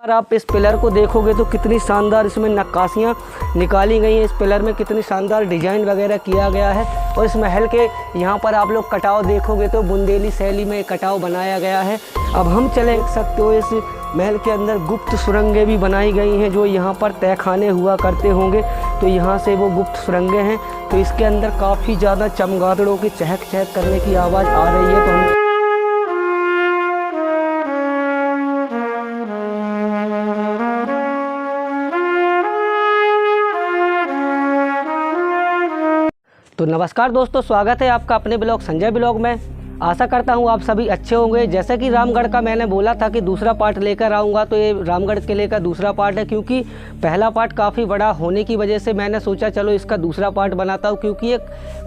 अगर आप इस पिलर को देखोगे तो कितनी शानदार इसमें नक्काशियाँ निकाली गई हैं। इस पिलर में कितनी शानदार डिजाइन वगैरह किया गया है। और इस महल के यहाँ पर आप लोग कटाव देखोगे तो बुंदेली शैली में कटाव बनाया गया है। अब हम चले सकते हो इस महल के अंदर गुप्त सुरंगें भी बनाई गई हैं, जो यहाँ पर तहखाने हुआ करते होंगे, तो यहाँ से वो गुप्त सुरंगें हैं। तो इसके अंदर काफ़ी ज़्यादा चमगादड़ों की चहक चहक करने की आवाज़ आ रही है। तो हम तो नमस्कार दोस्तों, स्वागत है आपका अपने ब्लॉग संजय ब्लॉग में। आशा करता हूँ आप सभी अच्छे होंगे। जैसे कि रामगढ़ का मैंने बोला था कि दूसरा पार्ट लेकर आऊँगा, तो ये रामगढ़ किले का दूसरा पार्ट है। क्योंकि पहला पार्ट काफ़ी बड़ा होने की वजह से मैंने सोचा चलो इसका दूसरा पार्ट बनाता हूँ, क्योंकि ये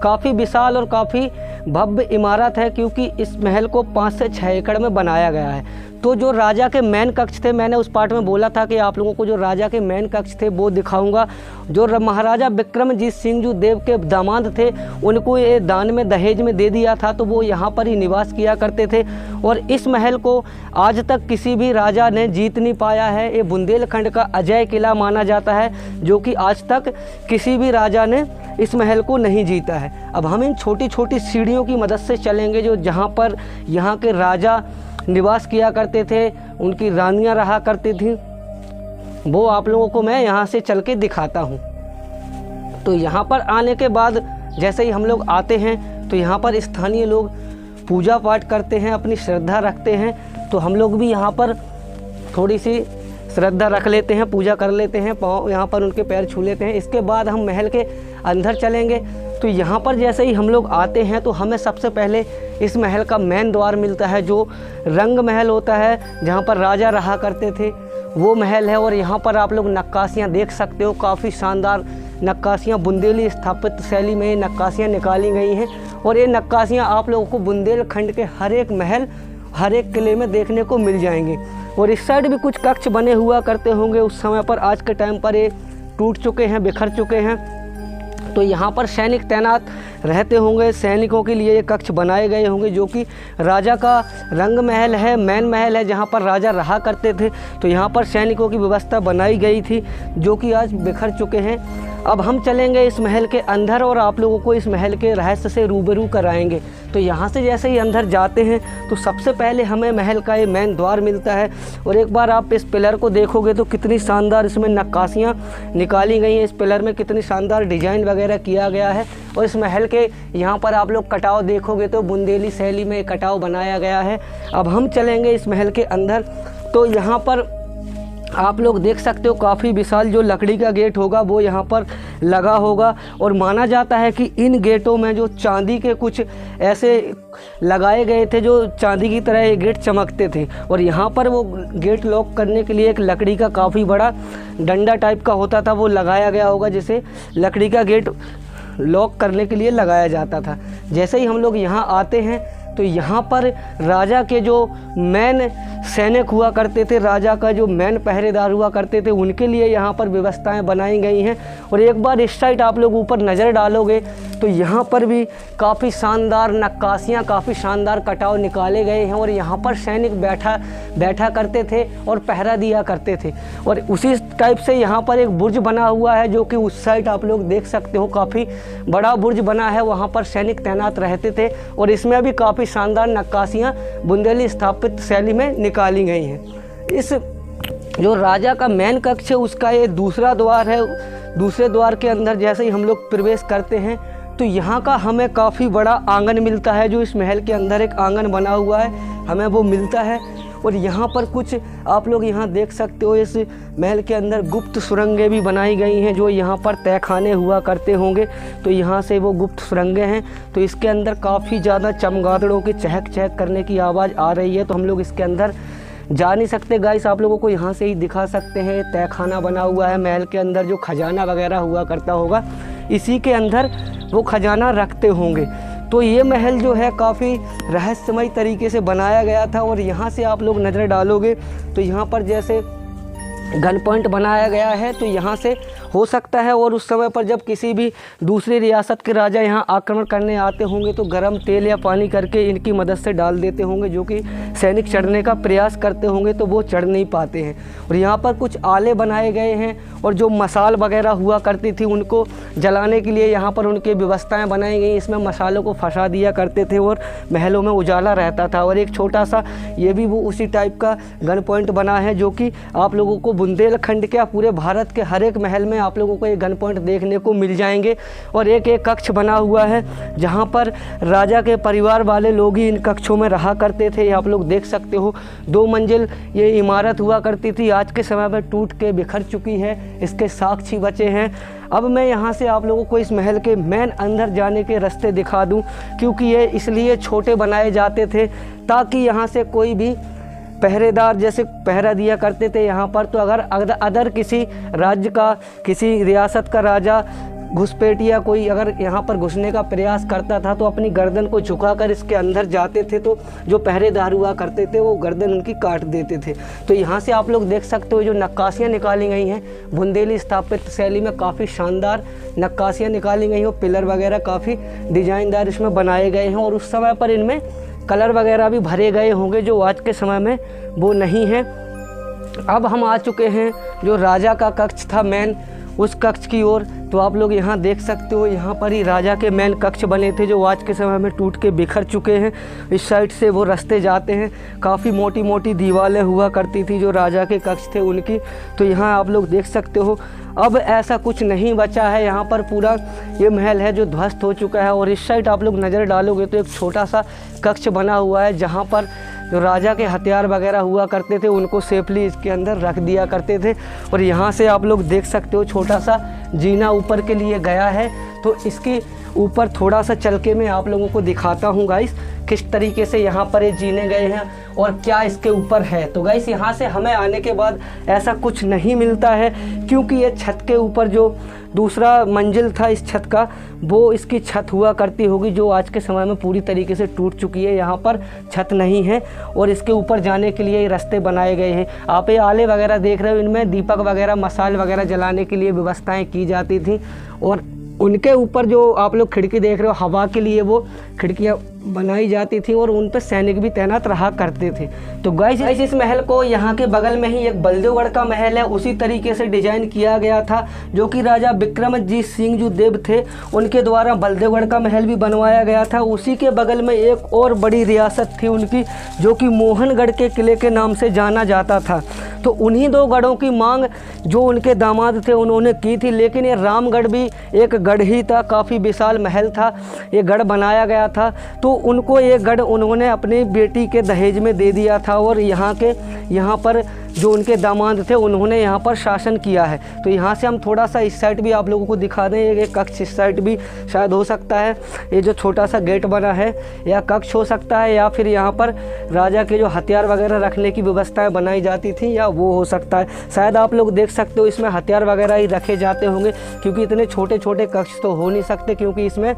काफ़ी विशाल और काफ़ी भव्य इमारत है। क्योंकि इस महल को 5 से 6 एकड़ में बनाया गया है। तो जो राजा के मेन कक्ष थे, मैंने उस पार्ट में बोला था कि आप लोगों को जो राजा के मेन कक्ष थे वो दिखाऊंगा। जो महाराजा विक्रमजीत सिंह जो देव के दामाद थे, उनको ये दान में दहेज में दे दिया था, तो वो यहाँ पर ही निवास किया करते थे। और इस महल को आज तक किसी भी राजा ने जीत नहीं पाया है। ये बुंदेलखंड का अजय किला माना जाता है, जो कि आज तक किसी भी राजा ने इस महल को नहीं जीता है। अब हम इन छोटी छोटी सीढ़ियों की मदद से चलेंगे, जो जहाँ पर यहाँ के राजा निवास किया करते थे, उनकी रानियां रहा करती थीं, वो आप लोगों को मैं यहाँ से चल के दिखाता हूँ। तो यहाँ पर आने के बाद जैसे ही हम लोग आते हैं, तो यहाँ पर स्थानीय लोग पूजा पाठ करते हैं, अपनी श्रद्धा रखते हैं। तो हम लोग भी यहाँ पर थोड़ी सी श्रद्धा रख लेते हैं, पूजा कर लेते हैं, पाँव यहाँ पर उनके पैर छू लेते हैं। इसके बाद हम महल के अंदर चलेंगे। तो यहाँ पर जैसे ही हम लोग आते हैं, तो हमें सबसे पहले इस महल का मेन द्वार मिलता है, जो रंग महल होता है, जहाँ पर राजा रहा करते थे, वो महल है। और यहाँ पर आप लोग नक्काशियाँ देख सकते हो, काफ़ी शानदार नक्काशियाँ बुंदेली स्थापत्य शैली में नक्काशियाँ निकाली गई हैं। और ये नक्काशियाँ आप लोगों को बुंदेलखंड के हर एक महल, हर एक किले में देखने को मिल जाएंगे। और इस साइड भी कुछ कक्ष बने हुआ करते होंगे उस समय पर। आज के टाइम पर ये टूट चुके हैं, बिखर चुके हैं। तो यहाँ पर सैनिक तैनात रहते होंगे, सैनिकों के लिए ये कक्ष बनाए गए होंगे, जो कि राजा का रंग महल है, मेन महल है, जहाँ पर राजा रहा करते थे। तो यहाँ पर सैनिकों की व्यवस्था बनाई गई थी, जो कि आज बिखर चुके हैं। अब हम चलेंगे इस महल के अंदर और आप लोगों को इस महल के रहस्य से रूबरू कराएंगे। तो यहाँ से जैसे ही अंदर जाते हैं, तो सबसे पहले हमें महल का ये मेन द्वार मिलता है। और एक बार आप इस पिलर को देखोगे तो कितनी शानदार इसमें नक्काशियाँ निकाली गई हैं। इस पिलर में कितनी शानदार डिजाइन वगैरह किया गया है। और इस महल के यहाँ पर आप लोग कटाव देखोगे तो बुंदेली शैली में कटाव बनाया गया है। अब हम चलेंगे इस महल के अंदर। तो यहाँ पर आप लोग देख सकते हो, काफ़ी विशाल जो लकड़ी का गेट होगा वो यहाँ पर लगा होगा। और माना जाता है कि इन गेटों में जो चांदी के कुछ ऐसे लगाए गए थे, जो चांदी की तरह ये गेट चमकते थे। और यहाँ पर वो गेट लॉक करने के लिए एक लकड़ी का काफ़ी बड़ा डंडा टाइप का होता था, वो लगाया गया होगा, जिसे लकड़ी का गेट लॉक करने के लिए लगाया जाता था। जैसे ही हम लोग यहाँ आते हैं, तो यहाँ पर राजा के जो मेन सैनिक हुआ करते थे, राजा का जो मेन पहरेदार हुआ करते थे, उनके लिए यहाँ पर व्यवस्थाएं बनाई गई हैं। और एक बार इस साइड आप लोग ऊपर नज़र डालोगे तो यहाँ पर भी काफ़ी शानदार नक्काशियाँ, काफ़ी शानदार कटाव निकाले गए हैं। और यहाँ पर सैनिक बैठा करते थे और पहरा दिया करते थे। और उसी टाइप से यहाँ पर एक बुर्ज बना हुआ है, जो कि उस साइड आप लोग देख सकते हो, काफ़ी बड़ा बुर्ज बना है, वहाँ पर सैनिक तैनात रहते थे। और इसमें भी काफ़ी शानदार नक्काशियाँ बुंदेली स्थापित शैली में निकाली गई हैं। इस जो राजा का मेन कक्ष है, उसका ये दूसरा द्वार है। दूसरे द्वार के अंदर जैसे ही हम लोग प्रवेश करते हैं, तो यहाँ का हमें काफ़ी बड़ा आंगन मिलता है। जो इस महल के अंदर एक आंगन बना हुआ है, हमें वो मिलता है। और यहाँ पर कुछ आप लोग यहाँ देख सकते हो, इस महल के अंदर गुप्त सुरंगें भी बनाई गई हैं, जो यहाँ पर तहखाने हुआ करते होंगे। तो यहाँ से वो गुप्त सुरंगें हैं। तो इसके अंदर काफ़ी ज़्यादा चमगादड़ों की चहक चहक करने की आवाज़ आ रही है। तो हम लोग इसके अंदर जा नहीं सकते गाइस, आप लोगों को यहाँ से ही दिखा सकते हैं। तहखाना बना हुआ है महल के अंदर, जो खजाना वगैरह हुआ करता होगा, इसी के अंदर वो खजाना रखते होंगे। तो ये महल जो है काफ़ी रहस्यमय तरीके से बनाया गया था। और यहाँ से आप लोग नज़र डालोगे तो यहाँ पर जैसे गन पॉइंट बनाया गया है, तो यहाँ से हो सकता है। और उस समय पर जब किसी भी दूसरी रियासत के राजा यहाँ आक्रमण करने आते होंगे तो गर्म तेल या पानी करके इनकी मदद से डाल देते होंगे, जो कि सैनिक चढ़ने का प्रयास करते होंगे तो वो चढ़ नहीं पाते हैं। और यहाँ पर कुछ आले बनाए गए हैं और जो मसाल वगैरह हुआ करती थी उनको जलाने के लिए यहाँ पर उनकी व्यवस्थाएं बनाई गई। इसमें मसालों को फंसा दिया करते थे और महलों में उजाला रहता था। और एक छोटा सा ये भी वो उसी टाइप का गन पॉइंट बना है, जो कि आप लोगों को बुंदेलखंड के पूरे भारत के हर एक महल में आप लोगों को ये गन पॉइंट देखने को मिल जाएंगे। और एक एक कक्ष बना हुआ है जहाँ पर राजा के परिवार वाले लोग ही इन कक्षों में रहा करते थे। आप लोग देख सकते हो 2 मंजिल ये इमारत हुआ करती थी, आज के समय में टूट के बिखर चुकी है, इसके साक्षी बचे हैं। अब मैं यहाँ से आप लोगों को इस महल के मेन अंदर जाने के रास्ते दिखा दूँ, क्योंकि ये इसलिए छोटे बनाए जाते थे ताकि यहाँ से कोई भी पहरेदार जैसे पहरा दिया करते थे यहाँ पर। तो अगर अदर किसी राज्य का, किसी रियासत का राजा घुसपैठ या कोई अगर यहाँ पर घुसने का प्रयास करता था तो अपनी गर्दन को झुकाकर इसके अंदर जाते थे, तो जो पहरेदार हुआ करते थे वो गर्दन उनकी काट देते थे। तो यहाँ से आप लोग देख सकते हो जो नक्काशियाँ निकाली गई हैं बुंदेली स्थापत्य शैली में, काफ़ी शानदार नक्काशियाँ निकाली गई हैं। पिलर वगैरह काफ़ी डिजाइनदार इसमें बनाए गए हैं और उस समय पर इनमें कलर वगैरह भी भरे गए होंगे, जो आज के समय में वो नहीं है। अब हम आ चुके हैं जो राजा का कक्ष था मेन, उस कक्ष की ओर। तो आप लोग यहाँ देख सकते हो, यहाँ पर ही राजा के मेन कक्ष बने थे जो आज के समय में टूट के बिखर चुके हैं। इस साइड से वो रास्ते जाते हैं, काफ़ी मोटी मोटी दीवारें हुआ करती थी जो राजा के कक्ष थे उनकी। तो यहाँ आप लोग देख सकते हो अब ऐसा कुछ नहीं बचा है, यहाँ पर पूरा ये महल है जो ध्वस्त हो चुका है। और इस साइड आप लोग नज़र डालोगे तो एक छोटा सा कक्ष बना हुआ है जहाँ पर जो राजा के हथियार वगैरह हुआ करते थे उनको सेफली इसके अंदर रख दिया करते थे। और यहाँ से आप लोग देख सकते हो छोटा सा जीना ऊपर के लिए गया है, तो इसके ऊपर थोड़ा सा चल के मैं आप लोगों को दिखाता हूँ गाइस किस तरीके से यहाँ पर ये जीने गए हैं और क्या इसके ऊपर है। तो गाइस यहाँ से हमें आने के बाद ऐसा कुछ नहीं मिलता है, क्योंकि ये छत के ऊपर जो दूसरा मंजिल था इस छत का, वो इसकी छत हुआ करती होगी जो आज के समय में पूरी तरीके से टूट चुकी है। यहाँ पर छत नहीं है और इसके ऊपर जाने के लिए रास्ते बनाए गए हैं। आप ये आले वगैरह देख रहे हो, इनमें दीपक वगैरह मसाल वगैरह जलाने के लिए व्यवस्थाएं की जाती थी। और उनके ऊपर जो आप लोग खिड़की देख रहे हो हवा के लिए वो खिड़कियाँ बनाई जाती थी और उन पर सैनिक भी तैनात रहा करते थे। तो गाइस इस महल को यहाँ के बगल में ही एक बलदेवगढ़ का महल है, उसी तरीके से डिजाइन किया गया था, जो कि राजा विक्रमजीत सिंह जो देव थे उनके द्वारा बलदेवगढ़ का महल भी बनवाया गया था। उसी के बगल में एक और बड़ी रियासत थी उनकी, जो कि मोहनगढ़ के किले के नाम से जाना जाता था। तो उन्हीं 2 गढ़ों की मांग जो उनके दामाद थे उन्होंने की थी, लेकिन ये रामगढ़ भी एक गढ़ ही था, काफ़ी विशाल महल था, ये गढ़ बनाया गया था। तो उनको ये गढ़ उन्होंने अपनी बेटी के दहेज में दे दिया था और यहाँ पर जो उनके दामाद थे उन्होंने यहाँ पर शासन किया है। तो यहाँ से हम थोड़ा सा इस साइड भी आप लोगों को दिखा दें, एक कक्ष इस साइड भी शायद हो सकता है, ये जो छोटा सा गेट बना है या कक्ष हो सकता है, या फिर यहाँ पर राजा के जो हथियार वगैरह रखने की व्यवस्थाएं बनाई जाती थी या वो हो सकता है। शायद आप लोग देख सकते हो इसमें हथियार वगैरह ही रखे जाते होंगे, क्योंकि इतने छोटे छोटे कक्ष तो हो नहीं सकते, क्योंकि इसमें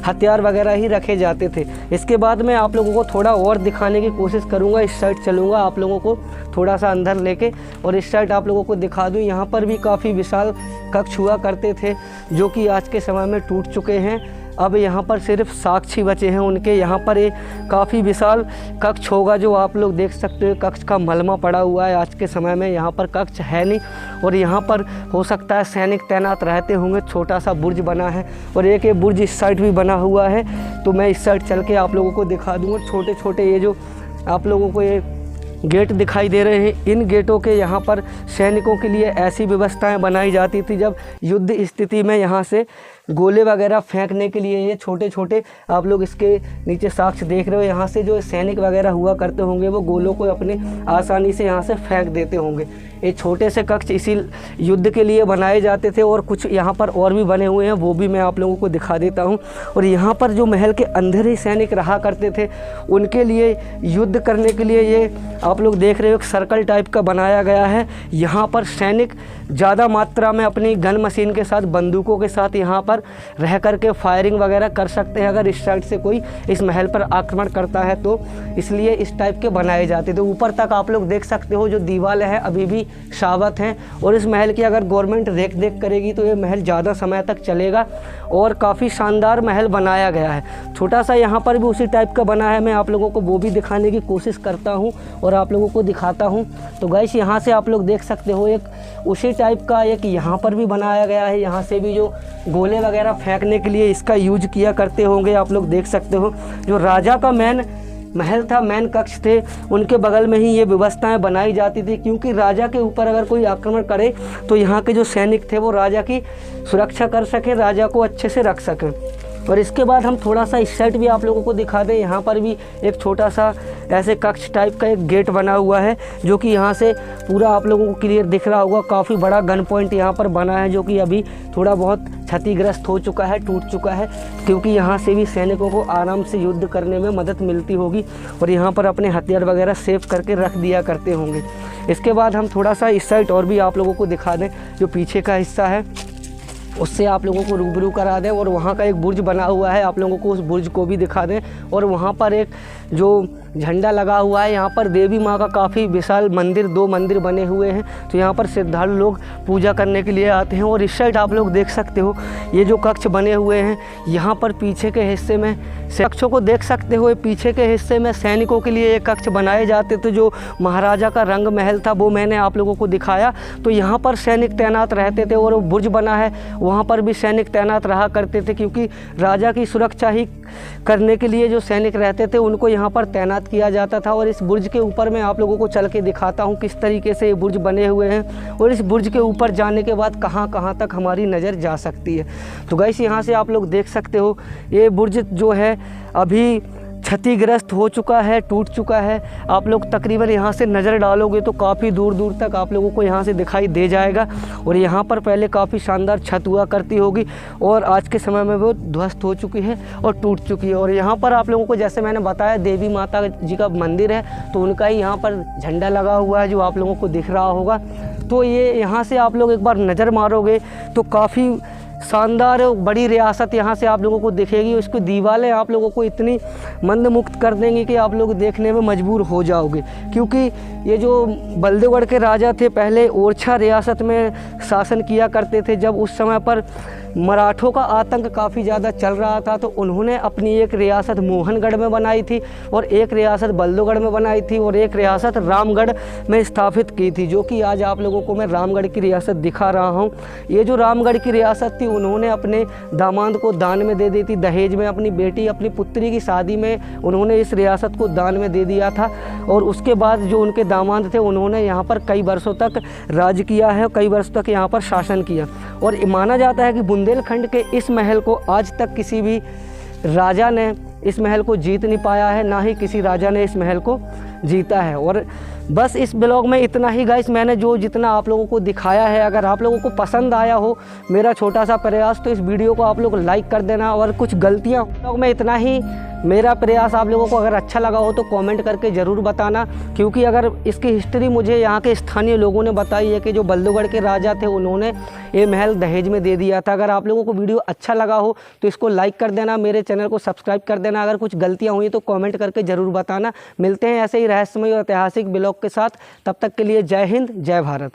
हथियार वगैरह ही रखे जाते थे। इसके बाद मैं आप लोगों को थोड़ा और दिखाने की कोशिश करूँगा, इस साइड चलूँगा आप लोगों को थोड़ा सा अंदर लेके और इस साइड आप लोगों को दिखा दूं। यहाँ पर भी काफ़ी विशाल कक्ष हुआ करते थे जो कि आज के समय में टूट चुके हैं। अब यहाँ पर सिर्फ साक्षी बचे हैं उनके। यहाँ पर एक काफ़ी विशाल कक्ष होगा जो आप लोग देख सकते हो, कक्ष का मलमा पड़ा हुआ है। आज के समय में यहाँ पर कक्ष है नहीं और यहाँ पर हो सकता है सैनिक तैनात रहते होंगे। छोटा सा बुर्ज बना है और एक बुर्ज इस साइड भी बना हुआ है, तो मैं इस साइड चल के आप लोगों को दिखा दूँगा। छोटे छोटे ये जो आप लोगों को ये गेट दिखाई दे रहे हैं, इन गेटों के यहाँ पर सैनिकों के लिए ऐसी व्यवस्थाएं बनाई जाती थी जब युद्ध स्थिति में यहाँ से गोले वगैरह फेंकने के लिए। ये छोटे छोटे आप लोग इसके नीचे साक्ष्य देख रहे हो, यहाँ से जो सैनिक वगैरह हुआ करते होंगे वो गोलों को अपने आसानी से यहाँ से फेंक देते होंगे। ये छोटे से कक्ष इसी युद्ध के लिए बनाए जाते थे और कुछ यहाँ पर और भी बने हुए हैं, वो भी मैं आप लोगों को दिखा देता हूँ। और यहाँ पर जो महल के अंदर ही सैनिक रहा करते थे उनके लिए युद्ध करने के लिए ये आप लोग देख रहे हो एक सर्कल टाइप का बनाया गया है। यहाँ पर सैनिक ज़्यादा मात्रा में अपनी गन मशीन के साथ, बंदूकों के साथ यहाँ पर पर रह करके फायरिंग वगैरह कर सकते हैं अगर इस साइड से कोई इस महल पर आक्रमण करता है तो, इसलिए इस टाइप के बनाए जाते। तो ऊपर तक आप लोग देख सकते हो जो दीवारें हैं अभी भी साबित हैं, और इस महल की अगर गवर्नमेंट देख करेगी तो ये महल ज़्यादा समय तक चलेगा और काफ़ी शानदार महल बनाया गया है। छोटा सा यहाँ पर भी उसी टाइप का बना है, मैं आप लोगों को वो भी दिखाने की कोशिश करता हूँ और आप लोगों को दिखाता हूँ। तो गाइस यहाँ से आप लोग देख सकते हो एक उसी टाइप का एक यहाँ पर भी बनाया गया है। यहाँ से भी जो गोले वगैरह फेंकने के लिए इसका यूज किया करते होंगे, आप लोग देख सकते हो। जो राजा का मेन महल था, मेन कक्ष थे, उनके बगल में ही ये व्यवस्थाएं बनाई जाती थी, क्योंकि राजा के ऊपर अगर कोई आक्रमण करे तो यहाँ के जो सैनिक थे वो राजा की सुरक्षा कर सकें, राजा को अच्छे से रख सकें। और इसके बाद हम थोड़ा सा इस साइड भी आप लोगों को दिखा दें। यहाँ पर भी एक छोटा सा ऐसे कक्ष टाइप का एक गेट बना हुआ है, जो कि यहाँ से पूरा आप लोगों को क्लियर दिख रहा होगा। काफ़ी बड़ा गन पॉइंट यहाँ पर बना है, जो कि अभी थोड़ा बहुत क्षतिग्रस्त हो चुका है, टूट चुका है, क्योंकि यहाँ से भी सैनिकों को आराम से युद्ध करने में मदद मिलती होगी और यहाँ पर अपने हथियार वगैरह सेव करके रख दिया करते होंगे। इसके बाद हम थोड़ा सा इस साइड और भी आप लोगों को दिखा दें। जो पीछे का हिस्सा है उससे आप लोगों को रूबरू करा दें, और वहाँ का एक बुर्ज बना हुआ है, आप लोगों को उस बुर्ज को भी दिखा दें। और वहाँ पर एक जो झंडा लगा हुआ है, यहाँ पर देवी माँ का काफ़ी विशाल मंदिर, 2 मंदिर बने हुए हैं, तो यहाँ पर श्रद्धालु लोग पूजा करने के लिए आते हैं। और इस साइड आप लोग देख सकते हो ये जो कक्ष बने हुए हैं, यहाँ पर पीछे के हिस्से में कक्षों को देख सकते हो, पीछे के हिस्से में सैनिकों के लिए एक कक्ष बनाए जाते थे। जो महाराजा का रंग महल था वो मैंने आप लोगों को दिखाया, तो यहाँ पर सैनिक तैनात रहते थे। और वो बुर्ज बना है, वहाँ पर भी सैनिक तैनात रहा करते थे, क्योंकि राजा की सुरक्षा ही करने के लिए जो सैनिक रहते थे उनको यहाँ पर तैनात किया जाता था। और इस बुर्ज के ऊपर मैं आप लोगों को चल के दिखाता हूँ किस तरीके से ये बुर्ज बने हुए हैं, और इस बुर्ज के ऊपर जाने के बाद कहाँ कहाँ तक हमारी नज़र जा सकती है। तो गाइस यहाँ से आप लोग देख सकते हो ये बुर्ज जो है अभी क्षतिग्रस्त हो चुका है, टूट चुका है। आप लोग तकरीबन यहाँ से नज़र डालोगे तो काफ़ी दूर दूर तक आप लोगों को यहाँ से दिखाई दे जाएगा। और यहाँ पर पहले काफ़ी शानदार छत हुआ करती होगी, और आज के समय में वो ध्वस्त हो चुकी है और टूट चुकी है। और यहाँ पर आप लोगों को जैसे मैंने बताया देवी माता जी का मंदिर है, तो उनका ही यहाँ पर झंडा लगा हुआ है जो आप लोगों को दिख रहा होगा। तो ये यहाँ से आप लोग एक बार नज़र मारोगे तो काफ़ी शानदार बड़ी रियासत यहाँ से आप लोगों को दिखेगी। उसकी दीवारें आप लोगों को इतनी मंदमुक्त कर देंगी कि आप लोग देखने में मजबूर हो जाओगे, क्योंकि ये जो बल्देवगढ़ के राजा थे पहले ओरछा रियासत में शासन किया करते थे। जब उस समय पर मराठों का आतंक काफ़ी ज़्यादा चल रहा था, तो उन्होंने अपनी एक रियासत मोहनगढ़ में बनाई थी, और एक रियासत बल्देवगढ़ में बनाई थी, और एक रियासत रामगढ़ में स्थापित की थी, जो कि आज आप लोगों को मैं रामगढ़ की रियासत दिखा रहा हूँ। ये जो रामगढ़ की रियासत थी उन्होंने अपने दामाद को दान में दे दी थी, दहेज में अपनी बेटी अपनी पुत्री की शादी में उन्होंने इस रियासत को दान में दे दिया था। और उसके बाद जो उनके दामाद थे उन्होंने यहाँ पर कई वर्षों तक राज किया है, कई वर्षों तक यहाँ पर शासन किया। और माना जाता है कि बुंदेलखंड के इस महल को आज तक किसी भी राजा ने इस महल को जीत नहीं पाया है, ना ही किसी राजा ने इस महल को जीता है। और बस इस ब्लॉग में इतना ही गाइस, मैंने जो जितना आप लोगों को दिखाया है, अगर आप लोगों को पसंद आया हो मेरा छोटा सा प्रयास, तो इस वीडियो को आप लोग लाइक कर देना। और कुछ गलतियाँ ब्लॉग में इतना ही मेरा प्रयास आप लोगों को अगर अच्छा लगा हो तो कमेंट करके ज़रूर बताना, क्योंकि अगर इसकी हिस्ट्री मुझे यहाँ के स्थानीय लोगों ने बताई है कि जो बल्देवगढ़ के राजा थे उन्होंने ये महल दहेज में दे दिया था। अगर आप लोगों को वीडियो अच्छा लगा हो तो इसको लाइक कर देना, मेरे चैनल को सब्सक्राइब कर देना। अगर कुछ गलतियाँ हुई तो कमेंट करके ज़रूर बताना। मिलते हैं ऐसे ही रहस्यमय और ऐतिहासिक ब्लॉग के साथ, तब तक के लिए जय हिंद, जय भारत।